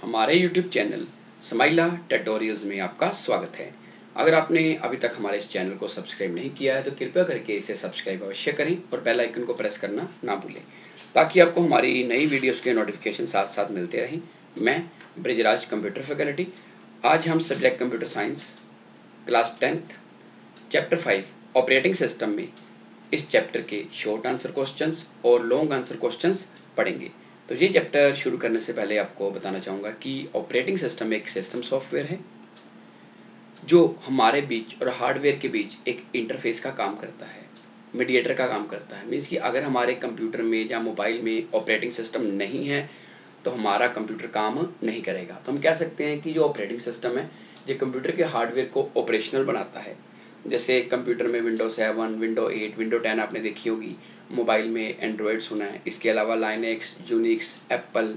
हमारे YouTube channel स्माइला tutorials में आपका स्वागत है। अगर आपने अभी तक हमारे इस चैनल को सब्सक्राइब नहीं किया है तो कृपया करके इसे सब्सक्राइब अवश्य करें और बेल आइकन को प्रेस करना ना भूलें ताकि आपको हमारी नई वीडियोस के नोटिफिकेशन साथ साथ मिलते रहें। मैं ब्रिजराज कंप्यूटर फैकल्टी, आज हम subject computer science class 10th chapter 5 operating system में इस चैप्टर के शॉर्ट आंसर क्वेश्चंस और लॉन्ग आंसर क्वेश्चंस पढ़ेंगे। तो ये चैप्टर शुरू करने से पहले आपको बताना चाहूँगा कि ऑपरेटिंग सिस्टम एक सिस्टम सॉफ्टवेयर है जो हमारे बीच और हार्डवेयर के बीच एक इंटरफेस का काम करता है, मीडिएटर का काम करता है। मीन्स कि अगर हमारे कंप्यूटर में या मोबाइल में ऑपरेटिंग सिस्टम नहीं है तो हमारा कंप्यूटर काम नहीं करेगा। तो हम कह सकते हैं कि जो ऑपरेटिंग सिस्टम है ये कंप्यूटर के हार्डवेयर को ऑपरेशनल बनाता है। जैसे कंप्यूटर में विंडो 7, विंडो 8, विंडो 10 आपने देखी होगी, मोबाइल में एंड्रॉयड सुना है, इसके अलावा Linux, Unix, Apple,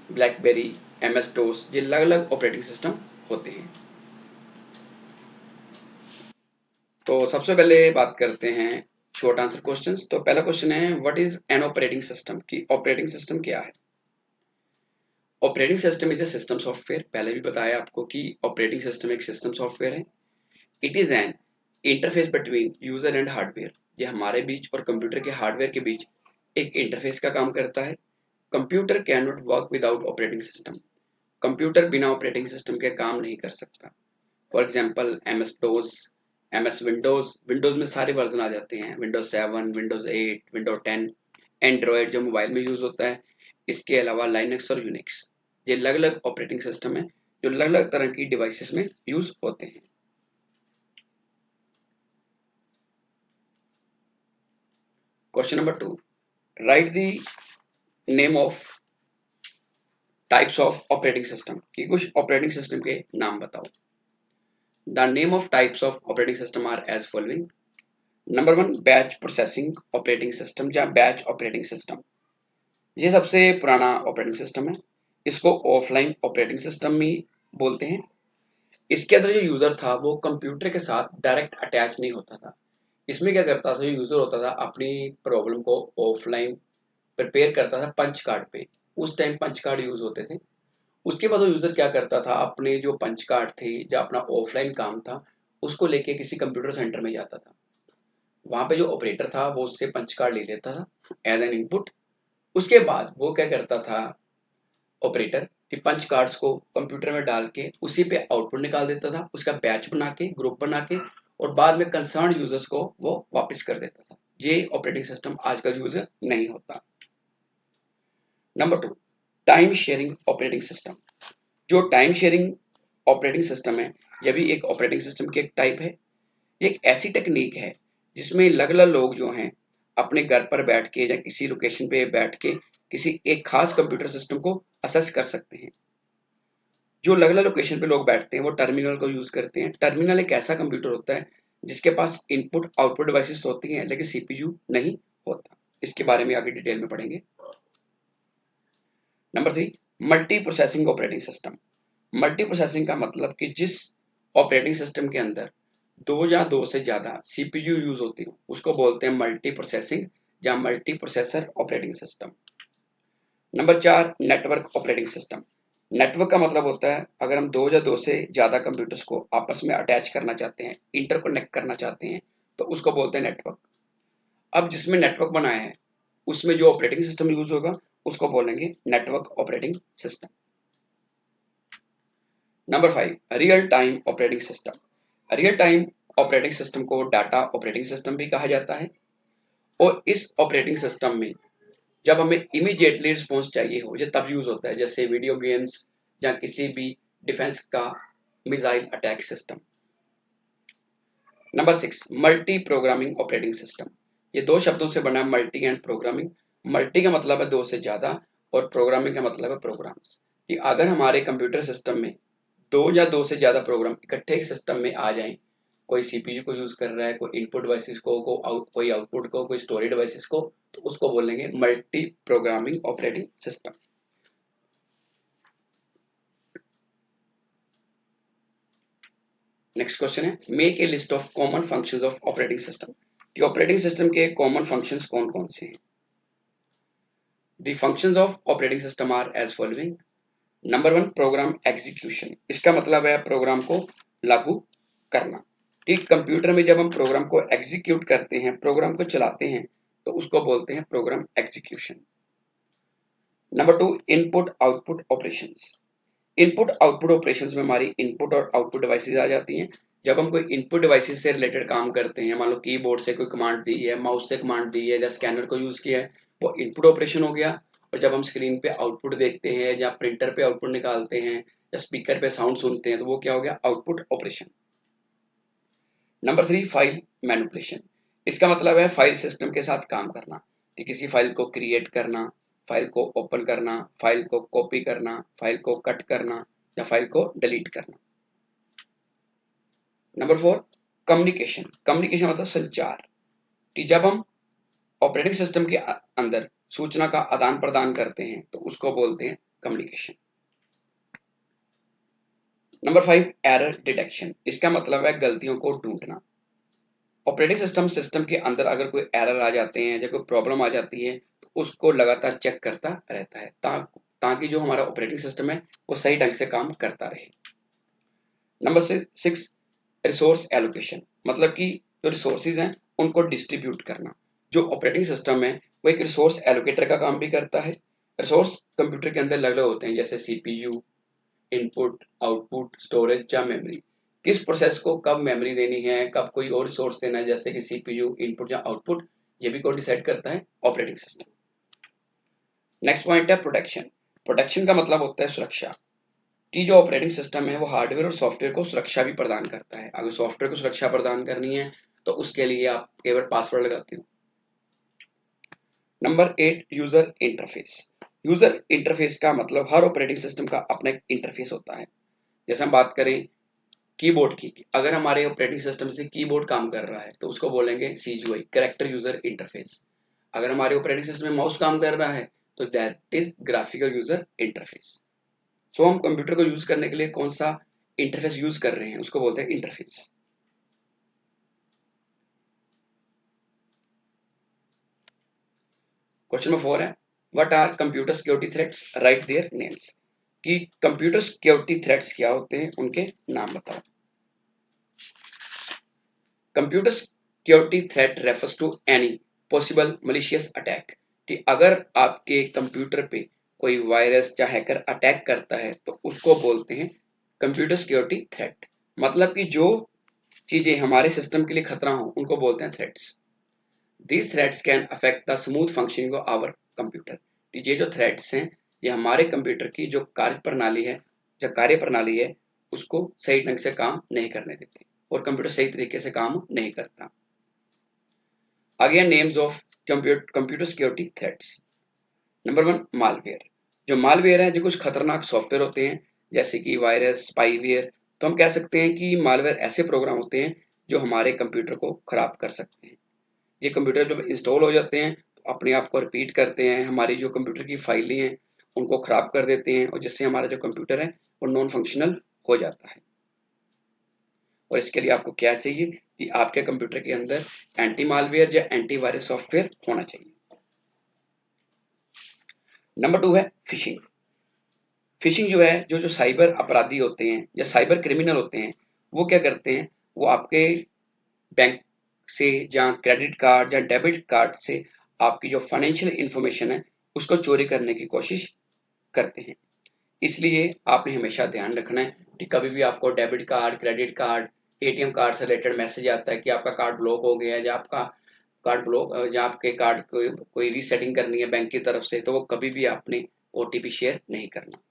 BlackBerry, MS DOS, ये अलग अलग ऑपरेटिंग सिस्टम होते हैं। तो सबसे पहले बात करते हैं शॉर्ट आंसर क्वेश्चंस। तो पहला क्वेश्चन है, what is an operating system? की ऑपरेटिंग सिस्टम क्या है? Operating system is a system software. पहले भी बताया आपको कि ऑपरेटिंग सिस्टम एक सिस्टम सॉफ्टवेयर है। It is an interface between user and hardware. ये हमारे बीच और कंप्यूटर के हार्डवेयर के बीच एक इंटरफेस का काम करता है। Computer can not work without operating system. Computer बिना ऑपरेटिंग सिस्टम के काम नहीं कर सकता। For example MS dose, MS Windows, Windows में सारे वर्जन आ जाते हैं, विंडोज 7, विंडोज 8, विंडो 10, एंड्रॉयड जो मोबाइल में यूज होता है, इसके अलावा लाइनक्स और यूनिक्स। ये अलग अलग ऑपरेटिंग सिस्टम है जो अलग अलग तरह की डिवाइसेस में यूज होते हैं। Question number 2, write the name of types of operating system. कि कुछ ऑपरेटिंग सिस्टम के नाम बताओ। The name of types of operating system are as following. Number 1, batch processing operating system या बैच ऑपरेटिंग सिस्टम। ये सबसे पुराना ऑपरेटिंग सिस्टम है। इसको ऑफलाइन ऑपरेटिंग सिस्टम भी बोलते हैं। इसके अंदर जो यूजर था वो कंप्यूटर के साथ डायरेक्ट अटैच नहीं होता था। इसमें क्या करता था, जो यूजर होता था अपनी प्रॉब्लम को ऑफलाइन प्रिपेयर करता था पंच कार्ड पे। उस टाइम पंच कार्ड यूज होते थे। उसके बाद वो यूजर क्या करता था, अपने जो पंच कार्ड थे या अपना ऑफलाइन काम था उसको लेके किसी कंप्यूटर सेंटर में जाता था। वहां पे जो ऑपरेटर था वो उससे पंच कार्ड ले लेता था एज एन इनपुट। उसके बाद वो क्या करता था ऑपरेटर, कि पंच कार्ड्स को कंप्यूटर में डाल के उसी पे आउटपुट निकाल देता था, उसका बैच बना के, ग्रुप बना के, और बाद में कंसर्न यूजर्स को वो वापस कर देता था। ये ऑपरेटिंग सिस्टम आजकल यूज नहीं होता। Number 2, time sharing operating system. जो टाइम शेयरिंग ऑपरेटिंग सिस्टम है यह भी एक ऑपरेटिंग सिस्टम की एक टाइप है। ये एक ऐसी टेक्निक है जिसमें अलग अलग लोग जो हैं अपने घर पर बैठ के या किसी लोकेशन पे बैठ के किसी एक खास कंप्यूटर सिस्टम को असेस कर सकते हैं। जो अलग अलग लोकेशन पे लोग बैठते हैं वो टर्मिनल को यूज करते हैं। टर्मिनल एक ऐसा कंप्यूटर होता है जिसके पास इनपुट आउटपुट डिवाइसेस होती हैं लेकिन सीपीयू नहीं होता। इसके बारे में आगे डिटेल में पढ़ेंगे। Number 3, multi processing operating system. Multi processing का मतलब कि जिस ऑपरेटिंग सिस्टम के अंदर दो या दो से ज्यादा सीपीयू यूज होती हो उसको बोलते हैं मल्टी प्रोसेसिंग या multi processor operating system. Number 4, network operating system. Network का मतलब होता है अगर हम दो या दो से ज्यादा कंप्यूटर्स को आपस में अटैच करना चाहते हैं, इंटरकनेक्ट करना चाहते हैं, तो उसको बोलते हैं नेटवर्क। अब जिसमें नेटवर्क बनाया है उसमें जो ऑपरेटिंग सिस्टम यूज होगा उसको बोलेंगे network operating system. Number 5, real time operating system. Real time operating system को डाटा ऑपरेटिंग सिस्टम भी कहा जाता है। और इस ऑपरेटिंग सिस्टम में जब हमें इमीडिएटली रिस्पॉन्स चाहिए हो ये तब यूज होता है, जैसे वीडियो गेम्स या किसी भी डिफेंस का missile attack system. Number 6, multi programming operating system. ये दो शब्दों से बना मल्टी एंड प्रोग्रामिंग। मल्टी का मतलब है दो से ज्यादा और प्रोग्रामिंग का मतलब है प्रोग्राम्स। कि अगर हमारे कंप्यूटर सिस्टम में दो या दो से ज्यादा प्रोग्राम इकट्ठे सिस्टम में आ जाएं, कोई सीपीयू को यूज कर रहा है, कोई इनपुट डिवाइसेस कोई आउटपुट को, कोई स्टोरेज डिवाइसेस को, तो उसको बोलेंगे multi programming operating system. Next question है, make a list of common functions of operating system. कि ऑपरेटिंग सिस्टम के कॉमन फंक्शंस कौन कौन से हैं? The functions of operating system are as following. Number 1 program execution, इसका मतलब है प्रोग्राम को लागू करना। ठीक, कंप्यूटर में जब हम प्रोग्राम को एग्जीक्यूट करते हैं, प्रोग्राम को चलाते हैं, तो उसको बोलते हैं program execution. Number 2 input output operations. Input output operations में हमारी इनपुट और आउटपुट डिवाइसेस आ जाती हैं। जब हम कोई इनपुट डिवाइसेस से रिलेटेड काम करते हैं, मान लो कीबोर्ड से कोई कमांड दी है, माउस से कमांड दी है, या स्कैनर को यूज किया है, वो इनपुट ऑपरेशन हो गया। और जब हम स्क्रीन पे आउटपुट देखते हैं, या प्रिंटर पे आउटपुट निकालते हैं, या स्पीकर पे साउंड सुनते हैं, तो वो क्या हो गया, output operation. Number 3 file manipulation, इसका मतलब है फाइल सिस्टम के साथ काम करना, कि किसी फाइल को क्रिएट करना, फाइल को ओपन करना, फाइल को कॉपी करना, फाइल को कट करना, या फाइल को डिलीट करना। Number 4 communication. कम्युनिकेशन मतलब संचार, कि जब हम ऑपरेटिंग सिस्टम के अंदर सूचना का आदान प्रदान करते हैं, तो उसको बोलते हैं कम्युनिकेशन। नंबर 5 एरर डिटेक्शन, इसका मतलब है गलतियों को ढूंढना। ऑपरेटिंग सिस्टम के अंदर अगर कोई एरर आ जाते हैं या कोई प्रॉब्लम आ जाती है, तो उसको लगातार चेक करता रहता है, ताकि जो हमारा ऑपरेटिंग सिस्टम है वो सही ढंग से काम करता रहे। नंबर 6 रिसोर्स एलोकेशन, मतलब कि जो रिसोर्सेज हैं उनको डिस्ट्रीब्यूट करना। जो ऑपरेटिंग सिस्टम है वो एक रिसोर्स एलोकेटर का काम भी करता है। रिसोर्स कंप्यूटर के अंदर अलग अलग होते हैं, जैसे सीपीयू, इनपुट, आउटपुट, स्टोरेज या मेमोरी। किस प्रोसेस को कब मेमोरी देनी है, कब कोई और रिसोर्स देना है, जैसे कि सीपीयू, इनपुट या आउटपुट, ये भी कोड डिसाइड करता है ऑपरेटिंग सिस्टम। नेक्स्ट पॉइंट है प्रोटेक्शन। प्रोटेक्शन का मतलब होता है सुरक्षा, कि जो ऑपरेटिंग सिस्टम है वो हार्डवेयर और सॉफ्टवेयर को सुरक्षा भी प्रदान करता है। अगर सॉफ्टवेयर को सुरक्षा प्रदान करनी है, तो उसके लिए आप केवल पासवर्ड लगाते हो। Number 8 user interface. User interface का मतलब हर ऑपरेटिंग सिस्टम का अपना एक इंटरफेस होता है। जैसे हम बात करें कीबोर्ड की, अगर हमारे ऑपरेटिंग सिस्टम से कीबोर्ड काम कर रहा है, तो उसको बोलेंगे सीजीआई, कैरेक्टर यूजर इंटरफेस। अगर हमारे ऑपरेटिंग सिस्टम में माउस काम कर रहा है, तो that is graphical user interface. So हम कंप्यूटर को यूज करने के लिए कौन सा इंटरफेस यूज कर रहे हैं, उसको बोलते हैं इंटरफेस। क्वेश्चन नंबर 4 है what are computer security threats, write their names. कि कंप्यूटर सिक्योरिटी थ्रेट्स क्या होते हैं, उनके नाम बताओ। Computer security threat refers to any possible malicious attack, कि अगर आपके कंप्यूटर पे कोई वायरस या हैकर अटैक करता है, तो उसको बोलते हैं कंप्यूटर सिक्योरिटी थ्रेट। मतलब कि जो चीजें हमारे सिस्टम के लिए खतरा हो, उनको बोलते हैं threats. These threats can affect the smooth functioning of our computer. ये जो थ्रेट्स हैं, ये हमारे कंप्यूटर की जो कार्य प्रणाली है, उसको सही ढंग से काम नहीं करने देते, और कंप्यूटर सही तरीके से काम नहीं करता। Again names of computer security threats. Number 1 malware. जो मालवेयर है, जो कुछ खतरनाक सॉफ्टवेयर होते हैं, जैसे कि वायरस, स्पाईवेयर। तो हम कह सकते हैं कि मालवेयर ऐसे प्रोग्राम होते हैं जो हमारे कंप्यूटर को खराब कर सकते हैं। ये कंप्यूटर जब इंस्टॉल हो जाते हैं, तो अपने आप को रिपीट करते हैं, हमारी जो कंप्यूटर की फाइलें हैं उनको खराब कर देते हैं, और जिससे हमारा जो कंप्यूटर है वो नॉन फंक्शनल हो जाता है। और इसके लिए आपको क्या चाहिए, कि आपके कंप्यूटर के अंदर एंटी मालवेयर या एंटीवायरस सॉफ्टवेयर होना चाहिए। नंबर 2 है फिशिंग। फिशिंग जो है, जो साइबर अपराधी होते हैं या साइबर क्रिमिनल होते हैं, वो क्या करते हैं, वो आपके बैंक से या क्रेडिट कार्ड या डेबिट कार्ड से आपकी जो फाइनेंशियल इंफॉर्मेशन है उसको चोरी करने की कोशिश करते हैं। इसलिए आपने हमेशा ध्यान रखना है कि कभी भी आपको debit card, credit card, ATM card से रिलेटेड मैसेज आता है कि आपका कार्ड ब्लॉक हो गया है, या आपका कार्ड ब्लॉक, या आपके कार्ड को कोई रीसेटिंग करनी है बैंक की तरफ से, तो वो कभी भी आपने ओटीपी शेयर नहीं करना।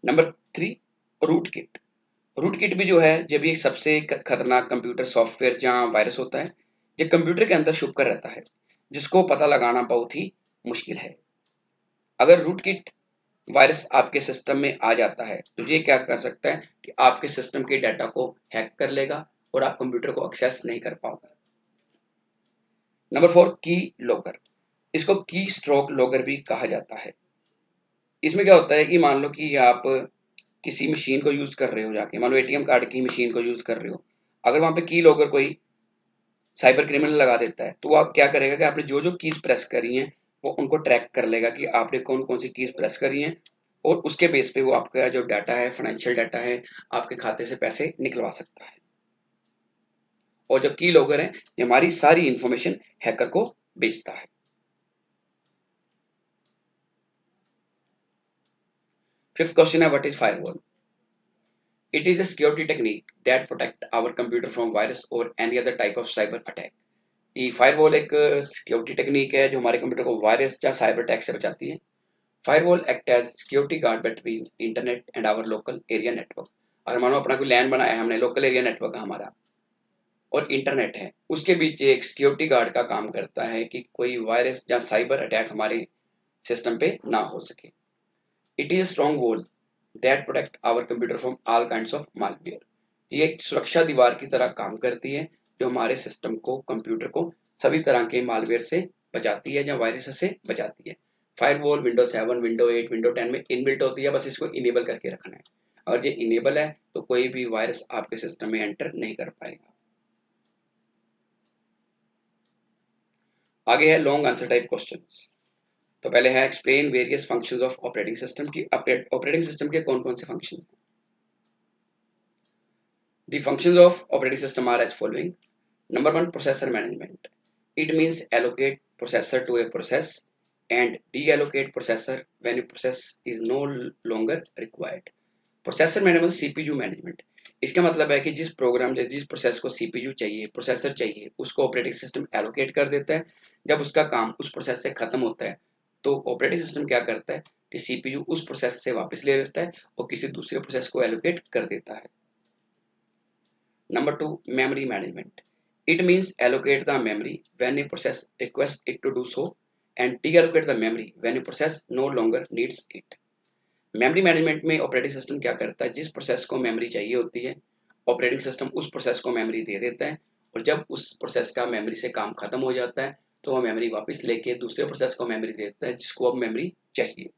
Number 3 rootkit. Rootkit भी जो है, जब ये सबसे खतरनाक कंप्यूटर सॉफ्टवेयर जहाँ वायरस होता है, ये कंप्यूटर के अंदर छुप कर रहता है, जिसको पता लगाना बहुत ही मुश्किल है। अगर रूट किट वायरस आपके सिस्टम में आ जाता है, तो ये क्या कर सकता है कि आपके सिस्टम के डाटा को हैक कर लेगा, और आप कंप्यूटर को एक्सेस नहीं कर पाओगे। नंबर 4 की लॉकर। इसको की स्ट्रोक लॉकर भी कहा जाता है। इसमें क्या होता है कि मान लो कि आप किसी मशीन को यूज कर रहे हो, जाके मान लो एटीएम कार्ड की मशीन को यूज कर रहे हो, अगर वहां पे की लॉकर कोई साइबर क्रिमिनल लगा देता है, तो वो आप क्या करेगा कि आपने जो जो कीज प्रेस करी हैं, वो उनको ट्रैक कर लेगा कि आपने कौन कौन सी कीज प्रेस करी हैं, और उसके बेस पे वो आपका जो डाटा है, फाइनेंशियल डाटा है, आपके खाते से पैसे निकलवा सकता है। और जो की लॉगर है, ये हमारी सारी इंफॉर्मेशन हैकर को बेचता है। फिफ्थ क्वेश्चन है, what is firewall? It is a security technique that protect our computer from virus और any other type of cyber attack. ये फायरवॉल एक सिक्योरिटी टेक्निक है जो हमारे कंप्यूटर को वायरस या साइबर अटैक से बचाती है। Firewall act as security guard between internet and our local area network. अगर मानो अपना कोई लैन बनाया है हमने, लोकल एरिया नेटवर्क है हमारा और इंटरनेट है, उसके बीच एक सिक्योरिटी गार्ड का काम करता है कि कोई वायरस या साइबर अटैक हमारे सिस्टम पे ना हो सके। It is strong wall that protect our computer from all kinds of malware. ये एक सुरक्षा दीवार की तरह काम करती है जो हमारे सिस्टम को, कंप्यूटर को सभी तरह के मालवेयर से बचाती है या वायरस से बचाती है। फायरवॉल विंडो 7, विंडो 8, विंडो 10 में इनबिल्ट होती है, बस इसको इनेबल करके रखना है। अगर ये इनेबल है तो कोई भी वायरस आपके सिस्टम में एंटर नहीं कर पाएगा। आगे है लॉन्ग आंसर टाइप क्वेश्चंस। तो पहले है explain various functions of operating system की। ऑपरेटिंग सिस्टम के कौन कौन से फंक्शंस हैं? The functions of operating system are as following. Number one, processor management. It means allocate processor to a process and deallocate processor when a process is no longer required. Processor management, CPU management. इसका मतलब है कि जिस programme या जिस process को CPU चाहिए, processor चाहिए, उसको ऑपरेटिंग सिस्टम एलोकेट कर देता है। जब उसका काम उस प्रोसेस से खत्म होता है तो ऑपरेटिंग सिस्टम क्या करता है कि सीपीयू उस प्रोसेस से वापस ले लेता है और किसी दूसरे प्रोसेस को एलोकेट कर देता है। Number two, memory management. It means allocate the memory when a process requests it to do so and deallocate the memory when a process no longer needs it. Memory management में operating system क्या करता है, जिस process को memory चाहिए होती है operating system उस प्रोसेस को मेमोरी दे देता है और जब उस प्रोसेस का मेमोरी से काम खत्म हो जाता है तो वह मेमोरी वापस लेके दूसरे प्रोसेस को मेमोरी दे देता है जिसको अब मेमोरी चाहिए।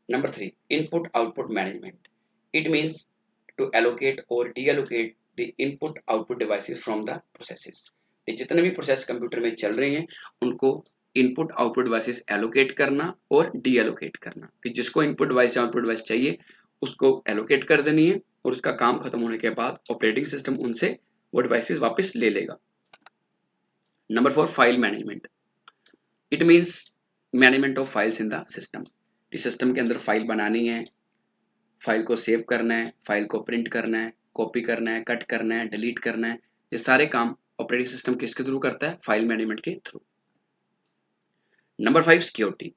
Number three, input output management. It means to allocate और deallocate the input output devices from the processes. जितने भी प्रोसेस कंप्यूटर में चल रहे हैं उनको इनपुट आउटपुट डिवाइसेस एलोकेट करना और डी एलोकेट करना, कि जिसको इनपुट डिवाइस या आउटपुट डिवाइस चाहिए उसको एलोकेट कर देनी है और उसका काम खत्म होने के बाद ऑपरेटिंग सिस्टम उनसे वो डिवाइसेस वापस ले लेगा। Number four, file management. It means management of files in the system. इस सिस्टम के अंदर फाइल बनानी है, फाइल को सेव करना है, फाइल को प्रिंट करना है, कॉपी करना है, कट करना है, डिलीट करना है, ये सारे काम ऑपरेटिंग सिस्टम किसके थ्रू करता है, फाइल मैनेजमेंट के through. Number five, security.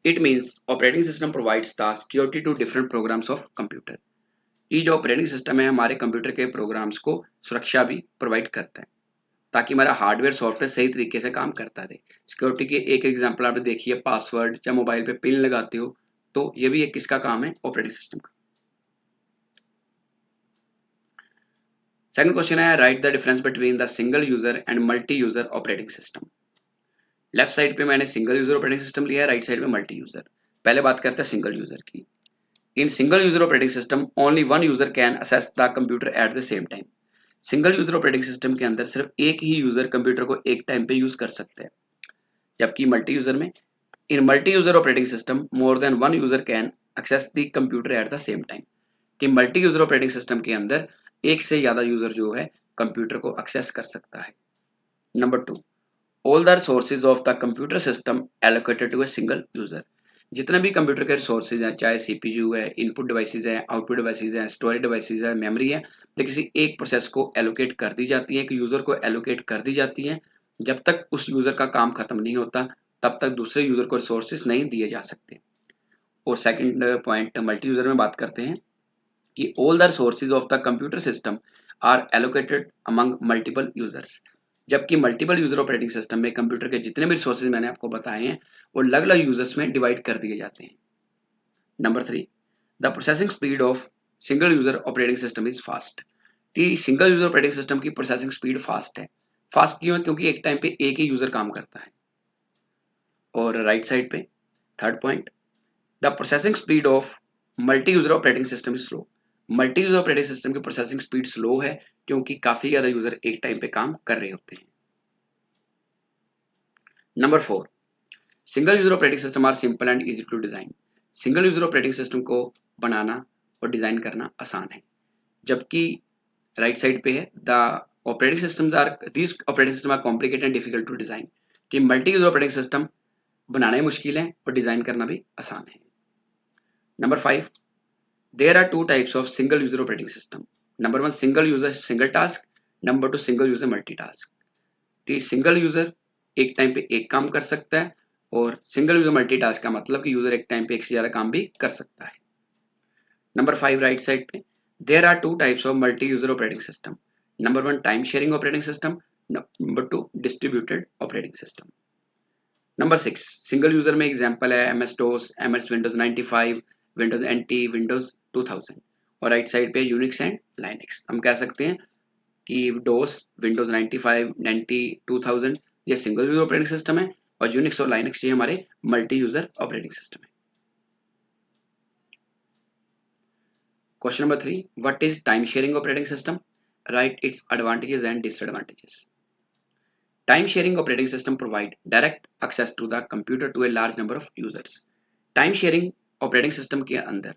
It means operating system provides the security to different programs of computer. ये जो ऑपरेटिंग सिस्टम है हमारे कंप्यूटर के प्रोग्राम्स को सुरक्षा भी प्रोवाइड करता है ताकि हमारा हार्डवेयर सॉफ्टवेयर सही तरीके से काम करता रहे। सिक्योरिटी की एक एग्जांपल आपने देखी है, पासवर्ड या मोबाइल पे पिन लगाते हो, तो ये भी एक किसका काम है, ऑपरेटिंग सिस्टम का। सेकंड क्वेश्चन है, right the difference between the single user and multi user operating system. Left side पे मैंने सिंगल यूजर ऑपरेटिंग सिस्टम लिया है, राइट साइड में मल्टी यूजर। पहले बात करते हैं सिंगल यूजर की। In single user operating system only one user can assess the computer at the same time. Single user operating system के अंदर सिर्फ एक ही यूजर कंप्यूटर को एक टाइम पे यूज कर सकते हैं, जबकि मल्टी यूजर में, in multi user operating system more than one user can access the computer at the same time. कि मल्टी यूजर ऑपरेटिंग सिस्टम के अंदर एक से ज्यादा यूजर जो है कंप्यूटर को एक्सेस कर सकता है। Number two, all the resources of the computer system allocated to a single user. जितने भी कंप्यूटर के रिसोर्सेज हैं, चाहे सीपीयू है, इनपुट डिवाइसेज हैं, आउटपुट डिवाइसेज हैं, स्टोरेज डिवाइसेज है, मेमोरी है, तो किसी एक प्रोसेस को एलोकेट कर दी जाती है, एक यूजर को एलोकेट कर दी जाती है। जब तक उस यूजर का काम खत्म नहीं होता तब तक दूसरे यूजर को रिसोर्सेज नहीं दिए जा सकते। और सेकंड पॉइंट मल्टी यूजर में बात करते हैं कि all the resources of the computer system are allocated among multiple users. जबकि मल्टीपल यूजर ऑपरेटिंग सिस्टम में कंप्यूटर के जितने भी रिसोर्सेज मैंने आपको बताए हैं वो अलग अलग यूजर्स में डिवाइड कर दिए जाते हैं। Number three, the processing speed of single user operating system is fast. कि सिंगल यूजर ऑपरेटिंग सिस्टम की प्रोसेसिंग स्पीड फास्ट है। फास्ट क्यों है, क्योंकि एक टाइम पे एक ही यूजर काम करता है। और राइट साइड पे third point, the processing speed of multi user operating system is slow. Multi user operating system की प्रोसेसिंग स्पीड स्लो है क्योंकि काफी ज्यादा यूजर एक टाइम पे काम कर रहे होते हैं। Number four, single user operating system are simple and easy to design. Single user operating system को बनाना और डिजाइन करना आसान है, जबकि राइट साइड पे है the operating systems are these operating system are complicated and difficult to design. कि मल्टी यूजर ऑपरेटिंग सिस्टम बनाना ही मुश्किल है और डिजाइन करना भी आसान है। Number 5, there are two types of single user operating system. Number 1 single user single task, number 2 single user multitask. कि सिंगल यूजर एक टाइम पे एक काम कर सकता है और सिंगल यूजर मल्टीटास्क का मतलब कि यूजर एक टाइम पे एक से ज्यादा काम भी कर सकता है। नंबर 5 राइट साइड पे, there are two types of multi user operating system. Number 1 time sharing operating system, number 2 distributed operating system. Number 6 single user में एग्जांपल है M S DOS, M S Windows 95, Windows NT, Windows 2000। और right side पे Unix and Linux. हम कह सकते हैं कि डोस, Windows 95, 90, 2000 ये सिंगल यूजर ऑपरेटिंग सिस्टम है और यूनिक्स और लाइनक्स ये हमारे मल्टी यूजर ऑपरेटिंग सिस्टम है। Question number 3, what is time sharing operating system? Write its advantages and disadvantages. Time sharing operating system provide direct access to the computer to a large number of users. Time sharing operating system के अंदर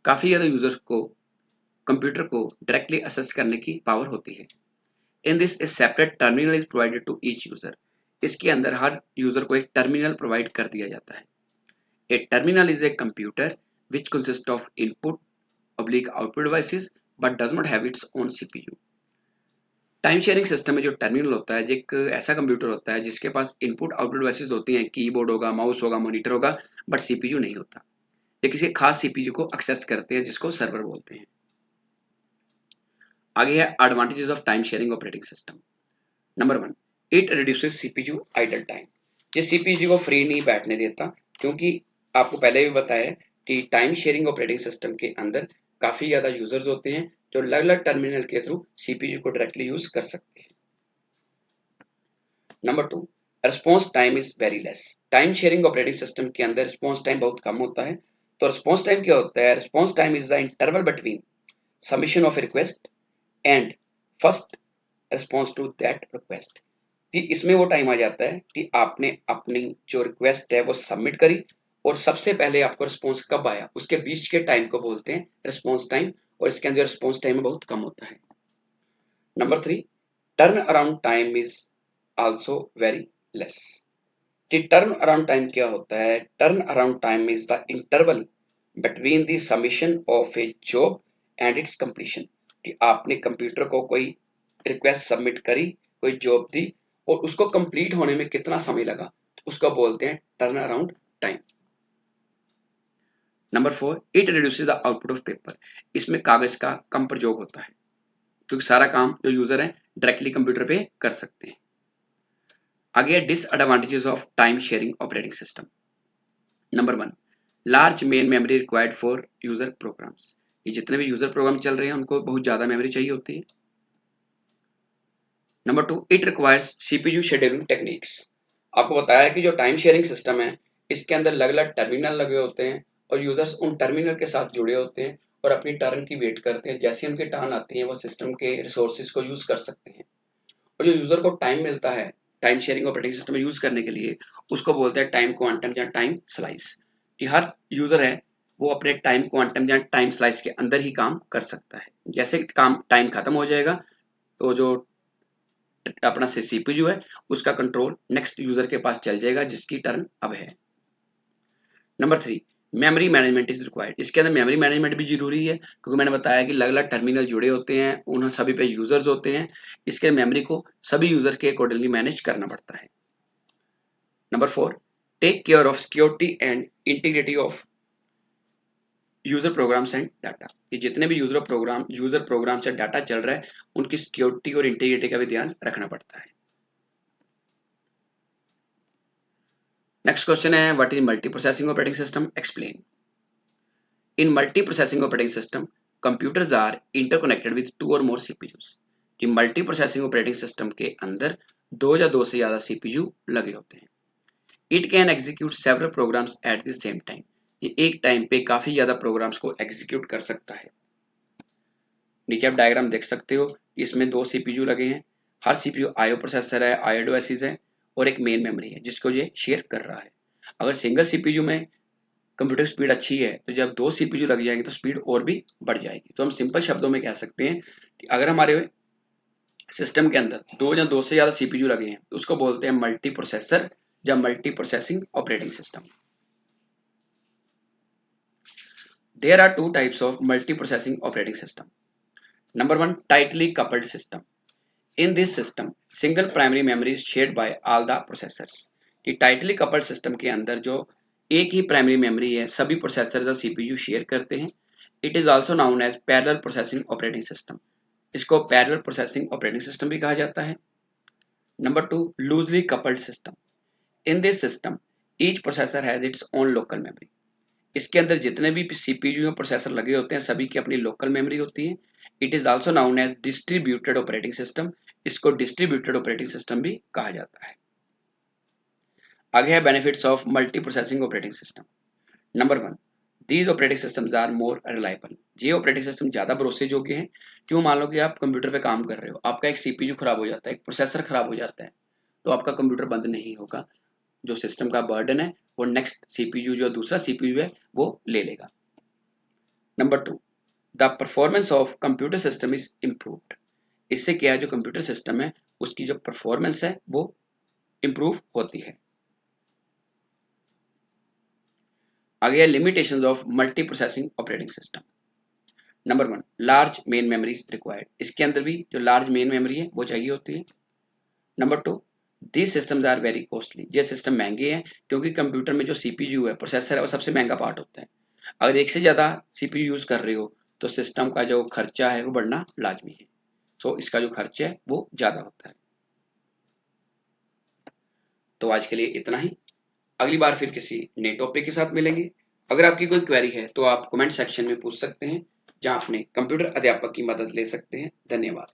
काफी ज्यादा users को computer को directly access करने की power होती है। In this a separate terminal is provided to each user. इसके अंदर हर यूजर को एक टर्मिनल प्रोवाइड कर दिया जाता है। A terminal is a computer which consist of input oblique output devices but does not have its own CPU। Time sharing system में जो टर्मिनल होता है, एक ऐसा कंप्यूटर होता है जिसके पास इनपुट आउटपुट डिवाइसेस होती हैं, कीबोर्ड होगा, माउस होगा, मॉनिटर होगा, बट सीपीयू नहीं होता। ये किसी खास सीपीयू को एक्सेस करते हैं जिसको सर्वर बोलते हैं। आगे है advantages of time sharing operating system. Number 1, it reduces CPU idle time. ये सीपीयू को फ्री नहीं बैठने देता, क्योंकि आपको पहले भी बताया कि टाइम शेयरिंग ऑपरेटिंग सिस्टम के अंदर काफी ज्यादा यूजर्स होते हैं जो अलग अलग टर्मिनल के थ्रू सीपीयू को डायरेक्टली यूज कर सकते हैं। Number 2, response time is very less. Time sharing operating system के अंदर रिस्पॉन्स टाइम बहुत कम होता है। तो रिस्पॉन्स टाइम क्या होता है? Response time is the interval between submission of request and first response to that request. कि इसमें वो टाइम आ जाता है कि आपने अपनी जो रिक्वेस्ट है वो सबमिट करी और सबसे पहले आपको रिस्पॉन्स कब आया, उसके बीच के टाइम को बोलते हैं रिस्पॉन्स टाइम। और इसके अंदर रिस्पॉन्स टाइम बहुत कम होता है। Number 3, turn around time is also very less. कि टर्न अराउंड टाइम क्या होता है? Turn around time is the interval between the submission of A job and it's completion. कि आपने कंप्यूटर को कोई रिक्वेस्ट सबमिट करी, कोई जॉब दी और उसको कंप्लीट होने में कितना समय लगा, तो उसको बोलते हैं turn around time. Number 4, it reduces the output of paper. इसमें कागज का कम प्रयोग होता है, क्योंकि सारा काम जो यूजर है डायरेक्टली कंप्यूटर पे कर सकते हैं। आगे है disadvantages of time sharing operating system. Number 1, large main memory required for user programs. ये जितने भी यूजर प्रोग्राम चल रहे हैं उनको बहुत ज्यादा मेमोरी चाहिए होती है। Number 2, it requires CPU scheduling techniques. आपको बताया है कि जो टाइम शेयरिंग सिस्टम है इसके अंदर अलग अलग टर्मिनल लगे होते हैं और यूजर्स उन टर्मिनल के साथ जुड़े होते हैं और अपनी टर्न की वेट करते हैं। जैसे उनकी टर्न आती है वो सिस्टम के रिसोर्सेज को यूज कर सकते हैं। और जो यूजर को टाइम मिलता है टाइम शेयरिंग ऑपरेटिंग सिस्टम में यूज करने के लिए, उसको बोलते हैं टाइम क्वांटम या टाइम स्लाइस। कि हर यूजर है वो अपने टाइम क्वांटम या टाइम स्लाइस के अंदर ही काम कर सकता है। जैसे काम टाइम खत्म हो जाएगा तो जो अपना से सीपीयू है उसका कंट्रोल नेक्स्ट यूजर के पास चल जाएगा जिसकी टर्न अब है। Number 3, memory management is required. इसके अंदर मेमोरी मैनेजमेंट भी जरूरी है, क्योंकि मैंने बताया कि अलग अलग टर्मिनल जुड़े होते हैं, उन सभी पे यूजर्स होते हैं। इसके मेमोरी को सभी यूजर के अकॉर्डिंगली मैनेज करना पड़ता है। Number 4, take care of security and integrity of user programs and data. ये जितने भी यूजर प्रोग्राम से डाटा चल रहा है उनकी सिक्योरिटी और इंटीग्रिटी का भी ध्यान रखना पड़ता है। नेक्स्ट क्वेश्चन है what is multi processing operating system, explain. In multi processing operating system computers are interconnected with two or more CPUs. कि मल्टी प्रोसेसिंग ऑपरेटिंग सिस्टम के अंदर दो या दो से ज्यादा सीपीयू लगे होते हैं। It can execute several programs at the same time. ये एक टाइम पे काफी ज्यादा प्रोग्राम्स को एग्जीक्यूट कर सकता है। नीचे आप डायग्राम देख सकते हो, इसमें दो सीपीयू लगे हैं। हर सीपीयू आईओ प्रोसेसर है, आईओ डिवाइसेस है और एक मेन मेमोरी है जिसको ये शेयर कर रहा है। अगर सिंगल सीपीयू में कंप्यूटर स्पीड अच्छी है तो जब 2 सीपीयू लग जाएंगे तो स्पीड और भी बढ़ जाएगी। तो हम सिंपल शब्दों में कह सकते हैं कि अगर हमारे सिस्टम के अंदर 2 या 2 से ज़्यादा सीपीयू लगे हैं तो उसको बोलते हैं मल्टी प्रोसेसर या multi processing operating system. There are two types of multiprocessing operating system. Number one, tightly coupled system. In this system, single primary memory is shared by all the processors. कि tightly coupled system के अंदर जो एक ही primary memory है सभी processor और CPU share करते हैं। It is also known as parallel processing operating system. इसको पैरेलल प्रोसेसिंग ऑपरेटिंग सिस्टम भी कहा जाता है। Number two, loosely coupled system. In this system each processor has its own local memory. इसके अंदर जितने भी सीपीयू प्रोसेसर लगे होते हैं सभी की अपनी लोकल मेमोरी होती है। It is also known as distributed operating system. इसको डिस्ट्रीब्यूटेड ऑपरेटिंग सिस्टम भी कहा जाता है। आगे है benefits of multi processing operating system. Number one, these operating systems are more reliable. ये ऑपरेटिंग सिस्टम ज़्यादा भरोसे योग्य हैं। क्यों? मान लो कि आप कंप्यूटर पे काम कर रहे हो, आपका एक सीपीयू खराब हो जाता है, एक प्रोसेसर खराब हो जाता है, तो आपका कंप्यूटर बंद नहीं होगा। जो सिस्टम का बर्डन है वो नेक्स्ट सीपीयू जो दूसरा सीपीयू है वो ले लेगा। Number two, the performance of computer system is improved. इससे क्या है, जो कंप्यूटर सिस्टम है उसकी जो परफॉर्मेंस है वो इम्प्रूव होती है। आगे है limitations of multi processing operating system. Number one, large main memory required. इसके अंदर भी जो लार्ज मेन मेमोरी है वो चाहिए होती है। Number two, these systems are very costly. ये सिस्टम महंगे हैं क्योंकि कंप्यूटर में जो सीपीयू है प्रोसेसर है वो सबसे महंगा पार्ट होता है। अगर एक से ज़्यादा सीपीयू यूज़ कर रहे हो तो सिस्टम का जो खर्चा है वो बढ़ना लाजमी है। सो इसका जो खर्चा है वो ज़्यादा होता है। तो आज के लिए इतना ही। अगली बार फिर किसी नए टॉपिक के साथ मिलेंगे। अगर आपकी कोई क्वेरी है तो आप कमेंट सेक्शन में पूछ सकते हैं, जहां अपने कंप्यूटर अध्यापक की मदद ले सकते हैं। धन्यवाद।